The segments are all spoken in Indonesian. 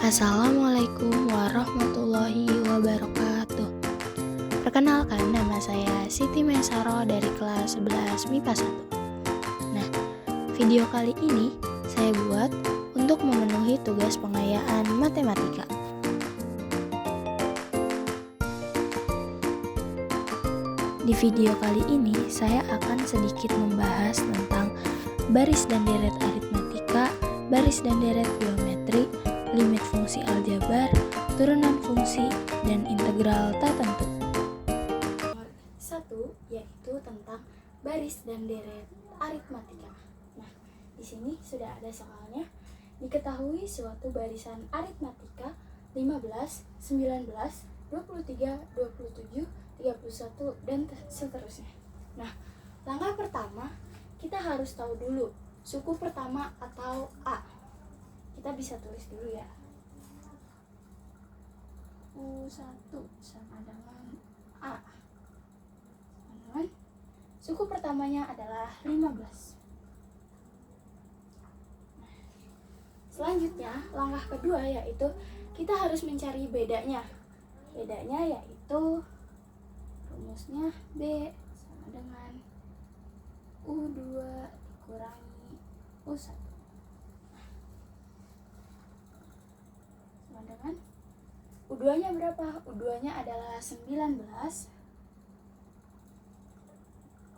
Assalamualaikum warahmatullahi wabarakatuh. Perkenalkan, nama saya Siti Mesaro dari kelas 11 MIPA 1. Nah, video kali ini saya buat untuk memenuhi tugas pengayaan matematika. Di video kali ini saya akan sedikit membahas tentang baris dan deret aritmatika, baris dan deret geometri, limit fungsi aljabar, turunan fungsi, dan integral tak tentu. Nomor 1 yaitu tentang baris dan deret aritmatika. Nah, di sini sudah ada soalnya. Diketahui suatu barisan aritmatika 15, 19, 23, 27, 31, dan seterusnya. Nah, langkah pertama kita harus tahu dulu suku pertama atau A. Kita bisa tulis dulu ya. U1 sama dengan A. Sama dengan suku pertamanya adalah 15. Selanjutnya, langkah kedua yaitu kita harus mencari bedanya. Bedanya yaitu rumusnya B sama dengan U2 dikurangi U1. Dengan U2-nya berapa? U2-nya adalah 19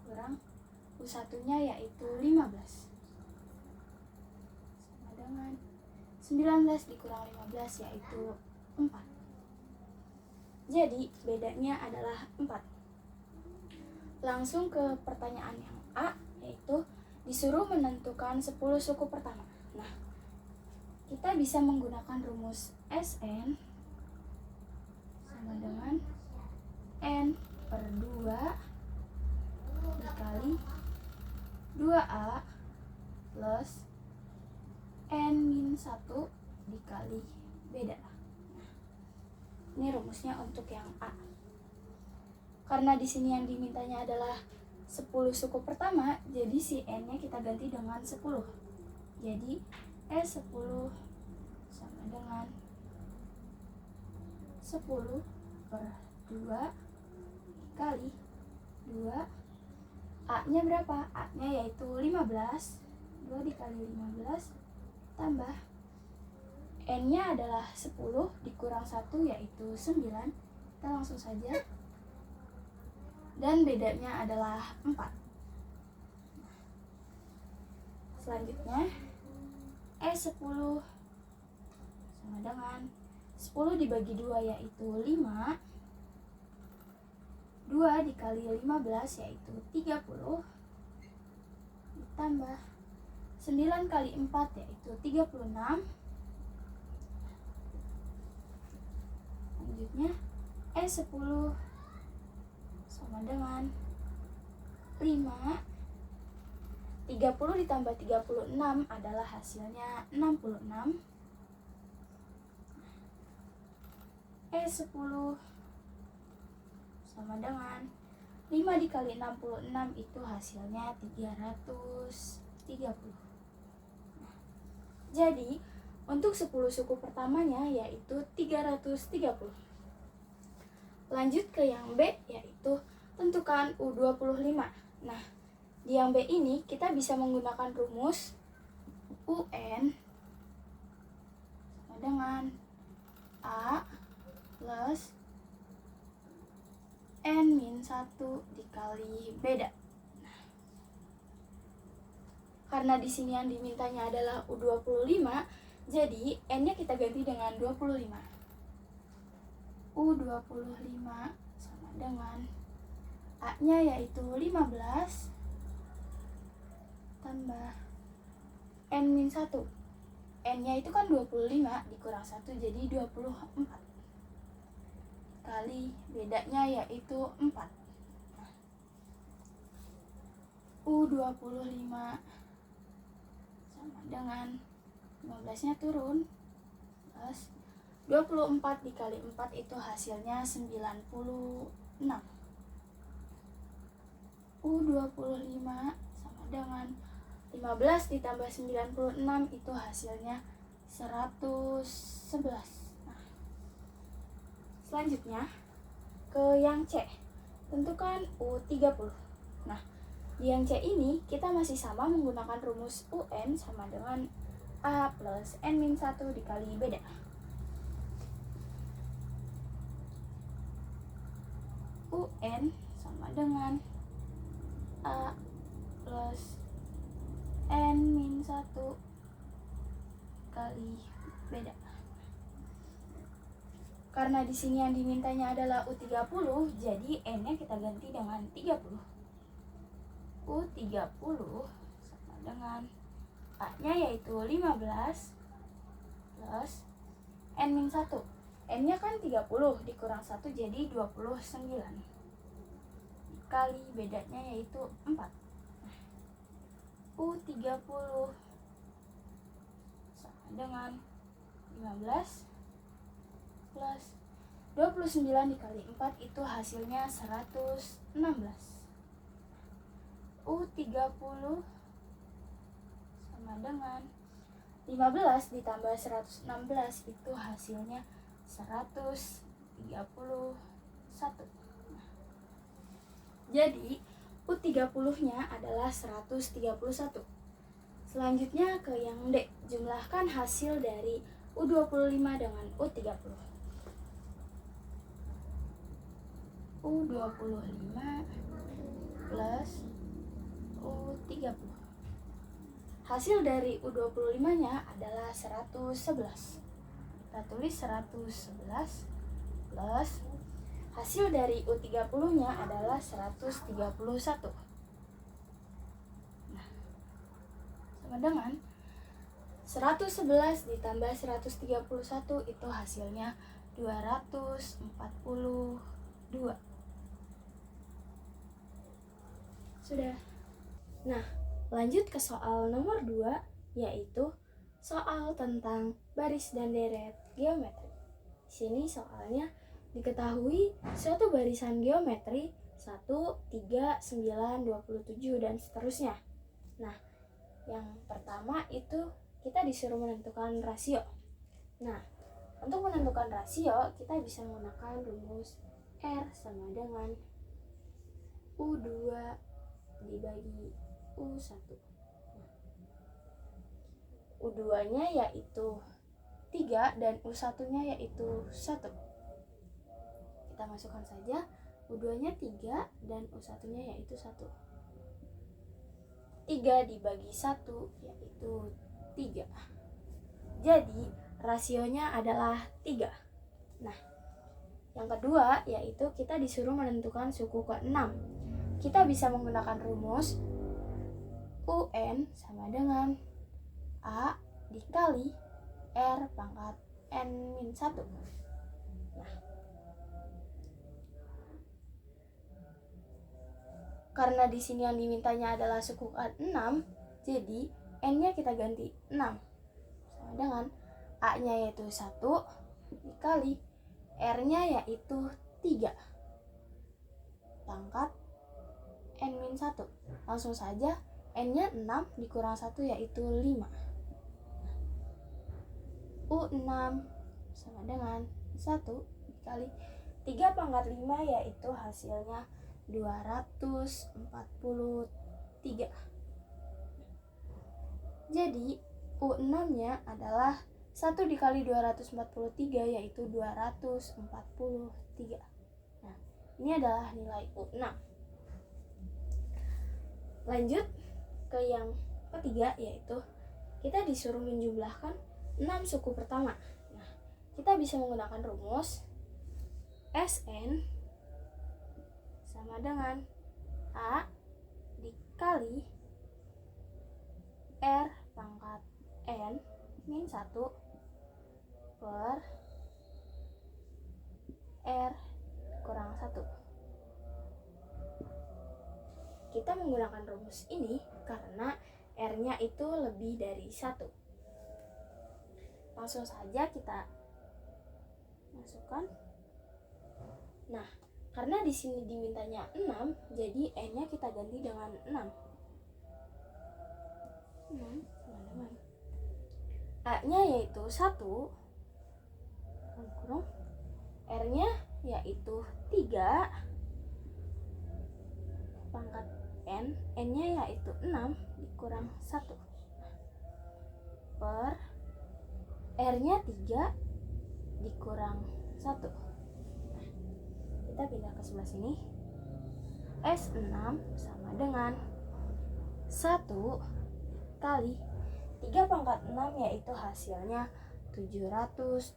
kurang U1-nya yaitu 15. Sama dengan 19 dikurang 15 yaitu 4. Jadi bedanya adalah 4. Langsung ke pertanyaan yang A, yaitu disuruh menentukan 10 suku pertama. Nah, kita bisa menggunakan rumus Sn sama dengan N per 2 dikali 2A plus N min 1 dikali beda. Ini rumusnya untuk yang A. Karena di sini yang dimintanya adalah 10 suku pertama, jadi si N-nya kita ganti dengan 10. Jadi S10 sama dengan 10 per 2 kali 2. A-nya berapa? A-nya yaitu 15. 2 dikali 15 tambah N-nya adalah 10 dikurang 1 yaitu 9. Kita langsung saja. Dan bedanya adalah 4. Selanjutnya E10 sama dengan 10 dibagi 2 yaitu 5. 2 dikali 15 yaitu 30. Ditambah 9 kali 4 yaitu 36. Selanjutnya E10 sama dengan 5. 30 ditambah 36 adalah hasilnya 66. E10 sama dengan 5 dikali 66 itu hasilnya 330. Jadi, untuk 10 suku pertamanya yaitu 330. Lanjut ke yang B, yaitu tentukan U25. Nah, di yang B ini kita bisa menggunakan rumus UN sama dengan A plus N min 1 dikali beda. Karena di sini yang dimintanya adalah U25, jadi N-nya kita ganti dengan 25. U25 sama dengan A-nya yaitu 15 tambah N min 1. N-nya itu kan 25 dikurang 1 jadi 24. Kali bedanya yaitu 4. U25 sama dengan 15-nya turun plus 24 dikali 4 itu hasilnya 96. U25 sama dengan 15 ditambah 96 itu hasilnya 111. Nah, selanjutnya ke yang C. Tentukan U30. Nah, di yang C ini kita masih sama menggunakan rumus UN sama dengan A plus N-1 dikali beda. UN sama dengan A plus N-1 kali beda. Karena di sini yang dimintanya adalah U30, jadi N-nya kita ganti dengan 30. U30 sama dengan A-nya yaitu 15 plus N-1. N-nya kan 30 dikurang 1 jadi 29. Dikali bedanya yaitu 4. U30 sama dengan 15 plus 29 dikali 4 itu hasilnya 116. U30 sama dengan 15 ditambah 116 itu hasilnya 131. Jadi U30-nya adalah 131. Selanjutnya ke yang D. Jumlahkan hasil dari U25 dengan U30. U25 plus U30. Hasil dari U25-nya adalah 111. Kita tulis 111 plus hasil dari U30-nya adalah 131. Nah, sama dengan 111 ditambah 131 itu hasilnya 242. Sudah. Nah, lanjut ke soal nomor 2, yaitu soal tentang baris dan deret geometri. Di sini soalnya diketahui suatu barisan geometri 1, 3, 9, 27 dan seterusnya. Nah, yang pertama itu kita disuruh menentukan rasio. Nah, untuk menentukan rasio kita bisa menggunakan rumus R sama dengan U2 dibagi U1. U2-nya yaitu 3 dan U1-nya yaitu 1. Kita masukkan saja U2-nya 3 dan U1-nya yaitu 1. 3 dibagi 1 yaitu 3. Jadi rasionya adalah 3. Nah, yang kedua yaitu kita disuruh menentukan suku ke-6. Kita bisa menggunakan rumus UN sama dengan A dikali R pangkat N-1. Nah, karena di sini yang dimintanya adalah suku ke-6, jadi N-nya kita ganti 6. Sama dengan A-nya yaitu 1 dikali R-nya yaitu 3 pangkat N-1. Langsung saja N-nya 6 dikurang 1 yaitu 5. U6 sama dengan 1 dikali 3 pangkat 5 yaitu hasilnya 243. Jadi U6-nya adalah 1 dikali 243 yaitu 243. Nah, ini adalah nilai U6. Lanjut ke yang ketiga, yaitu kita disuruh menjumlahkan 6 suku pertama. Nah, kita bisa menggunakan rumus Sn sama dengan A dikali R pangkat N min 1 per R kurang 1. Kita menggunakan rumus ini karena R-nya itu lebih dari 1. Langsung saja kita masukkan. Nah, karena di sini dimintanya 6, jadi N-nya kita ganti dengan 6. 6 sama dengan A-nya yaitu 1 kurung R-nya yaitu 3 pangkat N, N-nya yaitu 6 dikurang 1 per R-nya 3 dikurang 1. Kita pindah ke sebelah sini. S6 sama dengan 1 kali 3 pangkat 6 yaitu hasilnya 729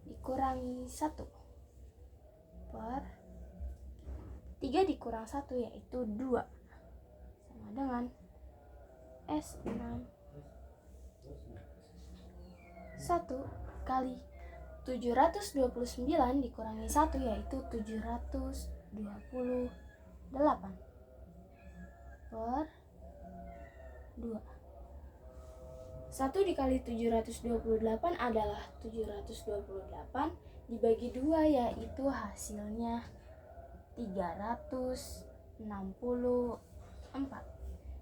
dikurangi 1 per 3 dikurang 1 yaitu 2 sama dengan S6 1 kali 729 dikurangi 1 yaitu 728 per 2. 1 dikali 728 adalah 728 dibagi 2 yaitu hasilnya 364.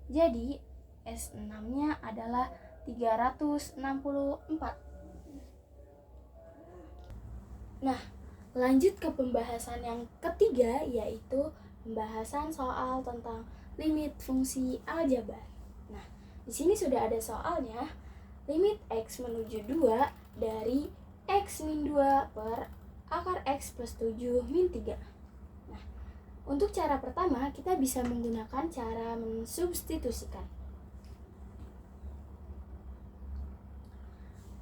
Jadi S6-nya adalah 364. Nah, lanjut ke pembahasan yang ketiga, yaitu pembahasan soal tentang limit fungsi aljabar. Nah, di sini sudah ada soalnya. Limit X menuju 2 dari X min 2 per akar X plus 7 min 3. Nah, untuk cara pertama kita bisa menggunakan cara mensubstitusikan.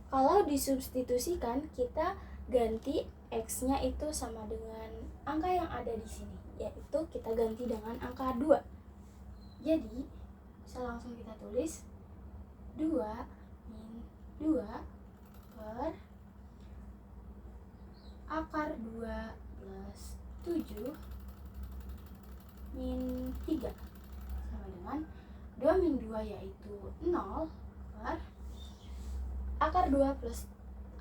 Kalau disubstitusikan, kita ganti X-nya itu sama dengan angka yang ada di sini, yaitu kita ganti dengan angka 2. Jadi, bisa langsung kita tulis 2 min 2 per akar 2 plus 7 min 3 sama dengan 2 min 2 yaitu 0 per akar 2 plus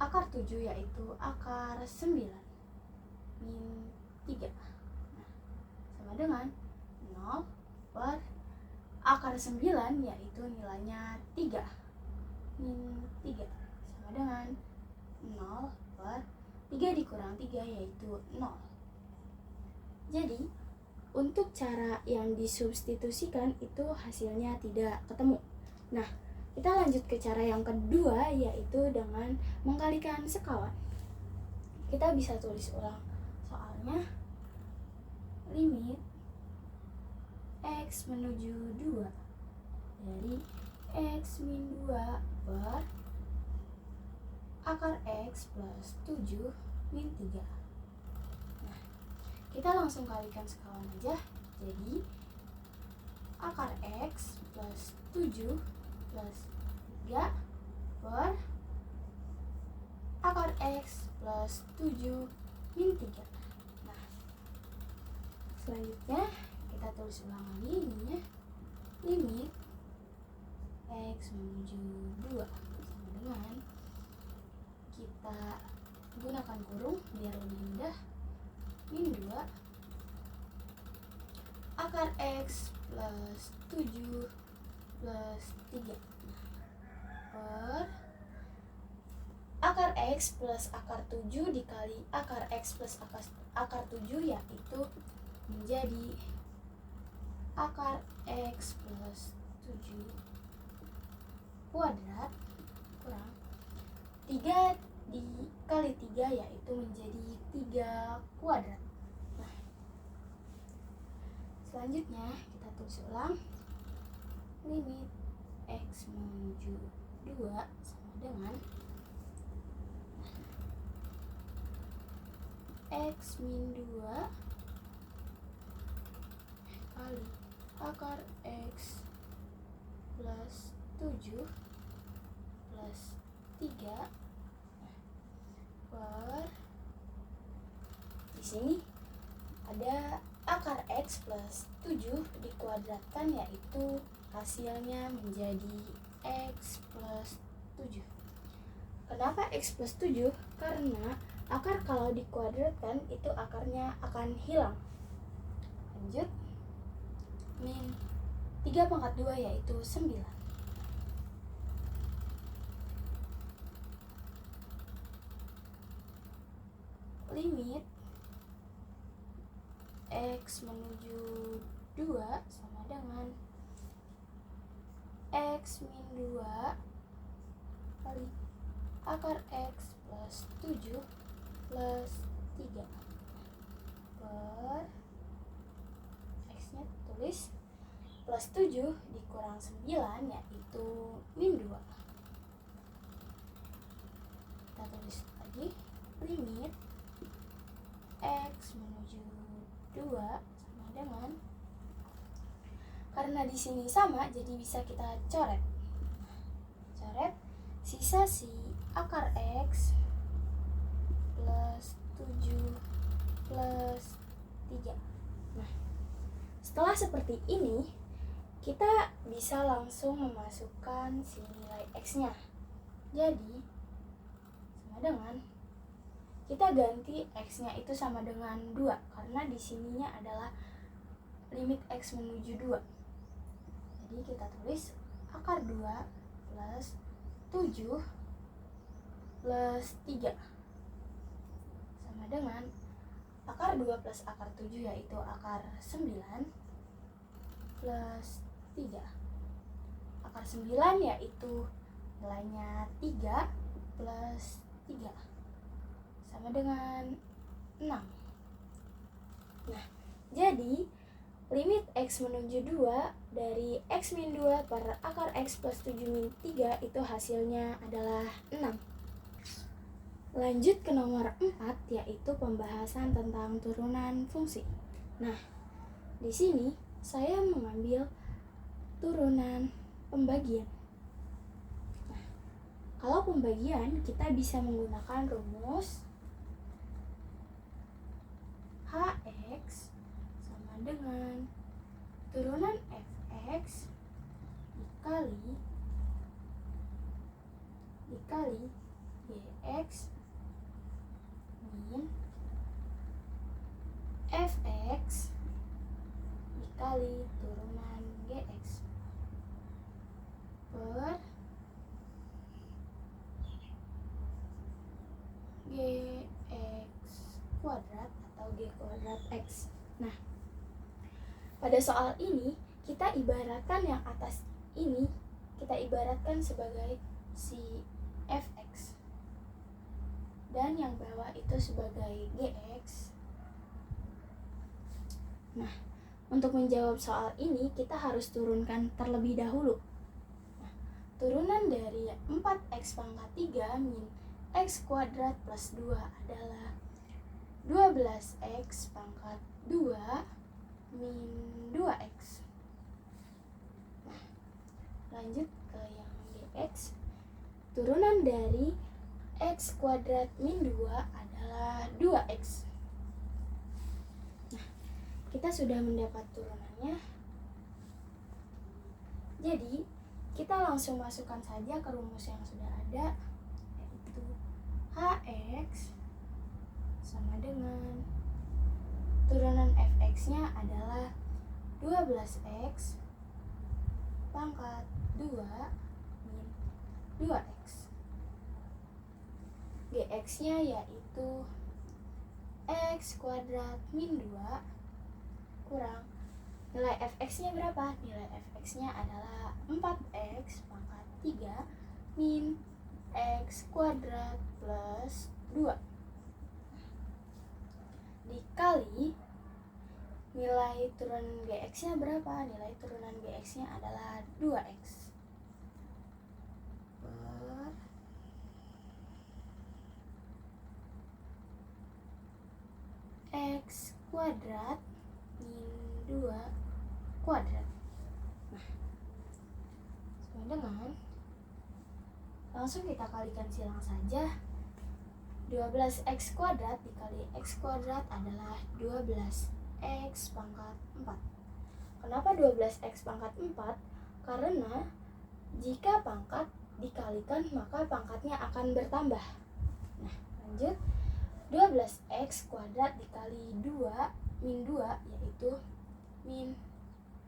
akar 7 yaitu akar 9 min 3. Nah, sama dengan 0 per akar 9 yaitu nilainya 3 min 3 sama dengan 0 per 3 dikurang 3 yaitu 0. Jadi, untuk cara yang disubstitusikan itu hasilnya tidak ketemu. Nah, kita lanjut ke cara yang kedua, yaitu dengan mengkalikan sekawan. Kita bisa tulis ulang soalnya. Limit X menuju 2 dari X min 2 per akar X plus 7 min 3. Nah, kita langsung kalikan sekawan aja. Jadi, akar X plus 7 plus 3 per akar X plus 7 min 3. Nah, selanjutnya kita tulis ulang lagi ininya. Limit X menuju 2 sama dengan, kita gunakan kurung biar lebih mudah, min 2 akar X plus 7 plus 3 per akar X plus akar 7 dikali akar X plus akar 7 yaitu menjadi akar X plus 7 kuadrat kurang 3 dikali 3 yaitu menjadi 3 kuadrat. Nah, selanjutnya kita tulis ulang. Limit X menuju 2 sama dengan X min 2 kali akar X plus 7 plus 3 per, di sini ada akar X plus 7 dikuadratkan yaitu hasilnya menjadi X plus 7. Kenapa X plus 7? Karena akar kalau dikuadratkan itu akarnya akan hilang. Lanjut. Min 3 pangkat 2 yaitu 9 limit X menuju 2 sama dengan X min 2 kali akar X plus 7 plus 3 per X nya tulis plus 7 dikurang 9 yaitu min 2. Kita tulis lagi limit X menuju 2 sama dengan, karena di sini sama jadi bisa kita coret sisa si akar X plus 7 plus 3. Nah, setelah seperti ini kita bisa langsung memasukkan si nilai X nya. Jadi sama dengan, kita ganti X nya itu sama dengan 2 karena di sininya adalah limit X menuju 2. Jadi kita tulis akar 2 plus 7 plus 3 sama dengan akar 2 plus akar 7 yaitu akar 9 plus 3. Akar 9 yaitu nilainya 3 plus 3 sama dengan 6. Nah, jadi limit X menuju 2 dari X min 2 per akar X plus 7 min 3 itu hasilnya adalah 6. Lanjut ke nomor 4 yaitu pembahasan tentang turunan fungsi. Nah, di sini saya mengambil turunan pembagian. Nah, kalau pembagian kita bisa menggunakan rumus Hx sama dengan turunan Fx dikali Gx min Fx dikali turunan Gx per Gx kuadrat atau G kuadrat X. Nah, pada soal ini kita ibaratkan yang atas ini kita ibaratkan sebagai si Fx dan yang bawah itu sebagai Gx. Nah, untuk menjawab soal ini kita harus turunkan terlebih dahulu. Nah, turunan dari 4x pangkat 3 min x kuadrat plus 2 adalah 12x pangkat 2 min 2x. Nah, lanjut ke yang Gx. Turunan dari x kuadrat min 2 adalah 2x. Nah, kita sudah mendapat turunannya. Jadi, kita langsung masukkan saja ke rumus yang sudah ada, yaitu Hx sama dengan turunan Fx-nya adalah 12x pangkat 2 min 2x. Gx-nya yaitu x kuadrat min 2 kurang nilai Fx-nya berapa? Nilai Fx-nya adalah 4x pangkat 3 min x kuadrat plus 2 dikali nilai turunan Gx-nya berapa? Nilai turunan Gx-nya adalah 2x per x kuadrat min 2 kuadrat. Nah, sama dengan, langsung kita kalikan silang saja. 12x kuadrat dikali x kuadrat adalah 12x pangkat 4. Kenapa 12x pangkat 4? Karena jika pangkat dikalikan maka pangkatnya akan bertambah. Nah, lanjut. 12x kuadrat dikali 2 min 2 yaitu min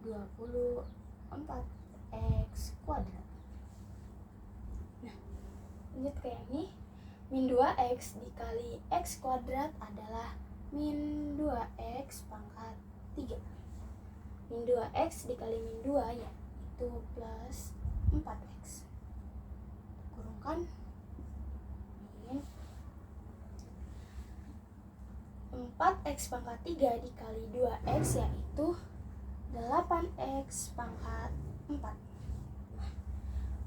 24x kuadrat. Nah, lanjut ke yang ini. Min 2x dikali x kuadrat adalah min 2x pangkat 3. Min 2x dikali min 2 yaitu plus 4x. Kurungkan min 4x pangkat 3 dikali 2x yaitu 8x pangkat 4.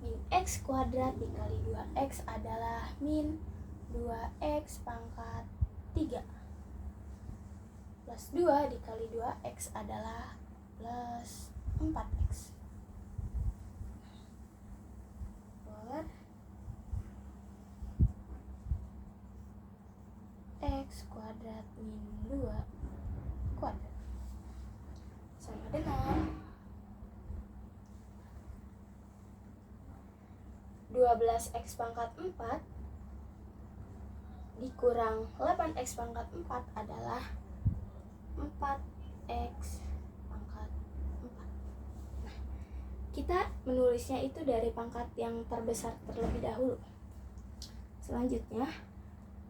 Min x kuadrat dikali 2x adalah min 2x pangkat 3. Plus 2 dikali 2x adalah plus 4x. Per x kuadrat min 2 kuadrat sama dengan 12x pangkat 4 dikurang 8x pangkat 4 adalah 4x pangkat 4. Nah, kita menulisnya itu dari pangkat yang terbesar terlebih dahulu. Selanjutnya,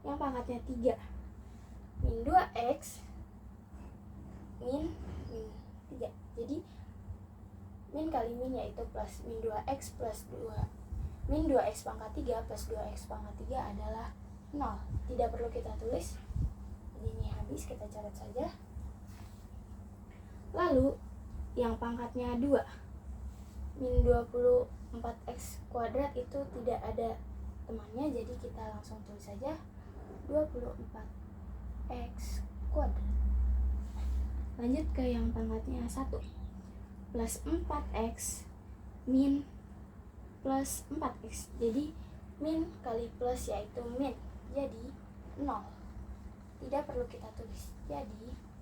yang pangkatnya 3. Min 2x min 3. Jadi, min kali min yaitu plus min 2x plus 2. Min 2x pangkat 3 plus 2x pangkat 3 adalah 0. Tidak perlu kita tulis. Jadi ini habis, kita catat saja. Lalu yang pangkatnya 2, min 24x kuadrat itu tidak ada temannya, jadi kita langsung tulis saja 24x kuadrat. Lanjut ke yang pangkatnya 1, plus 4x min plus 4x. Jadi min kali plus yaitu min, jadi 0. Tidak perlu kita tulis. Jadi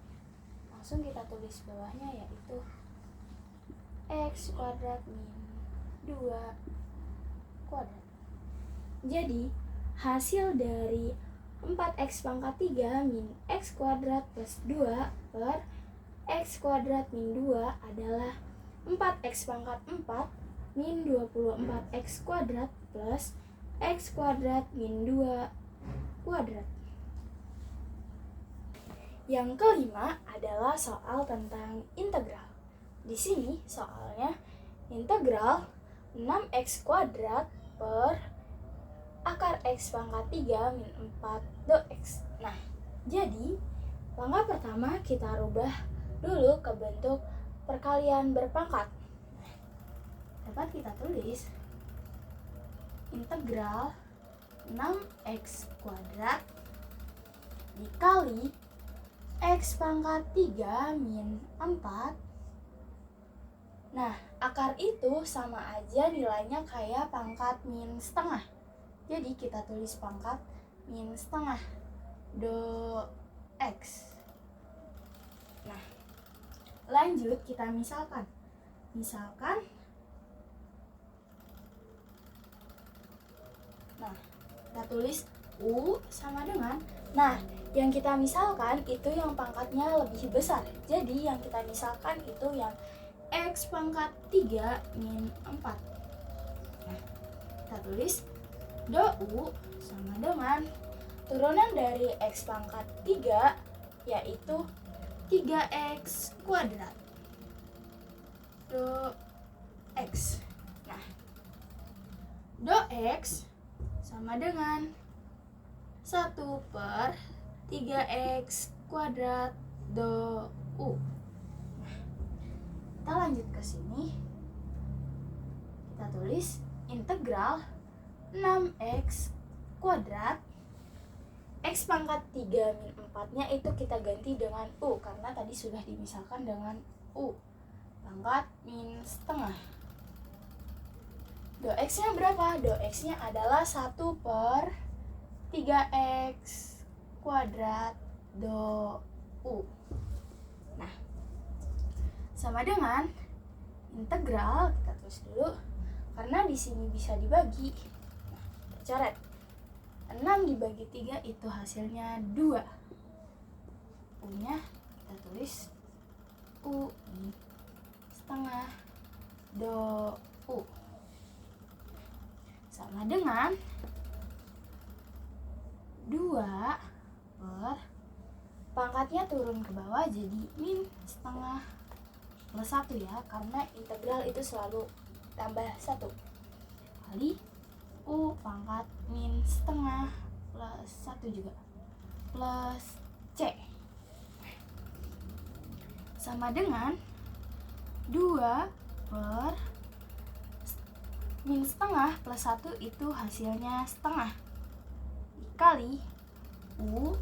langsung kita tulis bawahnya yaitu x kuadrat min 2 kuadrat. Jadi hasil dari 4x pangkat 3 min x kuadrat plus 2 per x kuadrat min 2 adalah 4x pangkat 4 min 24x kuadrat plus x kuadrat min 2 kuadrat. Yang kelima adalah soal tentang integral. Di sini soalnya integral 6x kuadrat per akar x pangkat 3 min 4 dx. Nah, jadi langkah pertama kita rubah dulu ke bentuk perkalian berpangkat. Dapat kita tulis integral 6x kuadrat dikali x pangkat 3 min 4. Nah, akar itu sama aja nilainya kayak pangkat min setengah. Jadi kita tulis pangkat min setengah do x. Nah, lanjut kita misalkan. Nah, kita tulis U sama dengan, nah, yang kita misalkan itu yang pangkatnya lebih besar. Jadi yang kita misalkan itu yang x pangkat 3 min 4. Nah, kita tulis do U sama dengan turunan dari x pangkat 3 yaitu 3x kuadrat do x. Nah, do x sama dengan 1 per 3x kuadrat do U. Nah, kita lanjut ke sini. Kita tulis integral 6x kuadrat x pangkat 3 min 4-nya itu kita ganti dengan U karena tadi sudah dimisalkan dengan U pangkat min setengah. Do x-nya berapa? Do x-nya adalah 1 per 3x kuadrat do U. Nah, sama dengan integral, kita tulis dulu karena di sini bisa dibagi. Nah, kita coret. 6 dibagi 3 itu hasilnya 2. U-nya kita tulis U setengah do U. Sama dengan per pangkatnya turun ke bawah jadi min setengah plus 1 ya, karena integral itu selalu tambah 1 kali U pangkat min setengah plus 1 juga plus C sama dengan 2 per min setengah plus 1 itu hasilnya setengah dikali U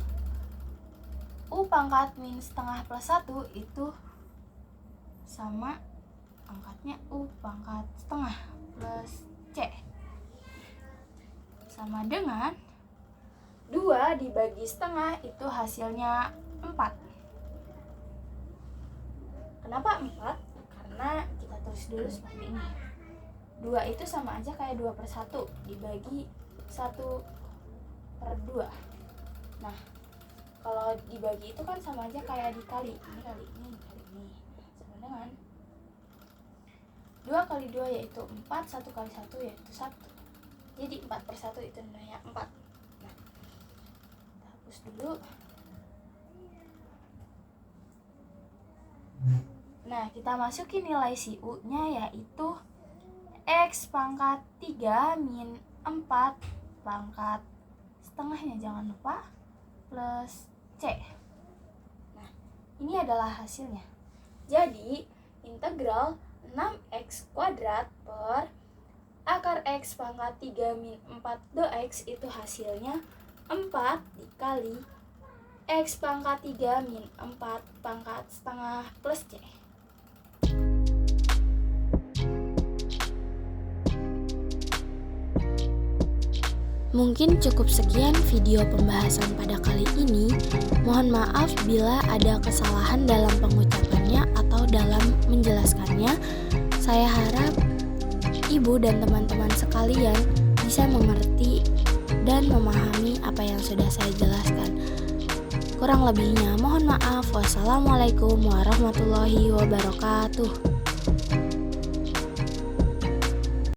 pangkat min setengah plus 1 itu sama pangkatnya U pangkat setengah plus C sama dengan 2 dibagi setengah itu hasilnya 4. Kenapa 4? Karena kita tulis dulu seperti ini. 2 itu sama aja kayak 2 per 1 dibagi 1/2. Nah, kalau dibagi itu kan sama aja kayak dikali. Ini kali ini dikali ini. Sama dengan 2 kali 2 yaitu 4, 1 kali 1 yaitu 1. Jadi 4 per 1 itu nilainya 4. Nah, kita hapus dulu. Nah, kita masukin nilai si U-nya yaitu X pangkat 3 min 4 pangkat setengahnya jangan lupa plus C. Nah, ini adalah hasilnya. Jadi, integral 6x kuadrat per akar X pangkat 3 min 4 dx itu hasilnya 4 dikali X pangkat 3 min 4 pangkat setengah plus C. Mungkin cukup sekian video pembahasan pada kali ini. Mohon maaf bila ada kesalahan dalam pengucapannya atau dalam menjelaskannya. Saya harap Ibu dan teman-teman sekalian bisa mengerti dan memahami apa yang sudah saya jelaskan. Kurang lebihnya mohon maaf. Wassalamualaikum warahmatullahi wabarakatuh.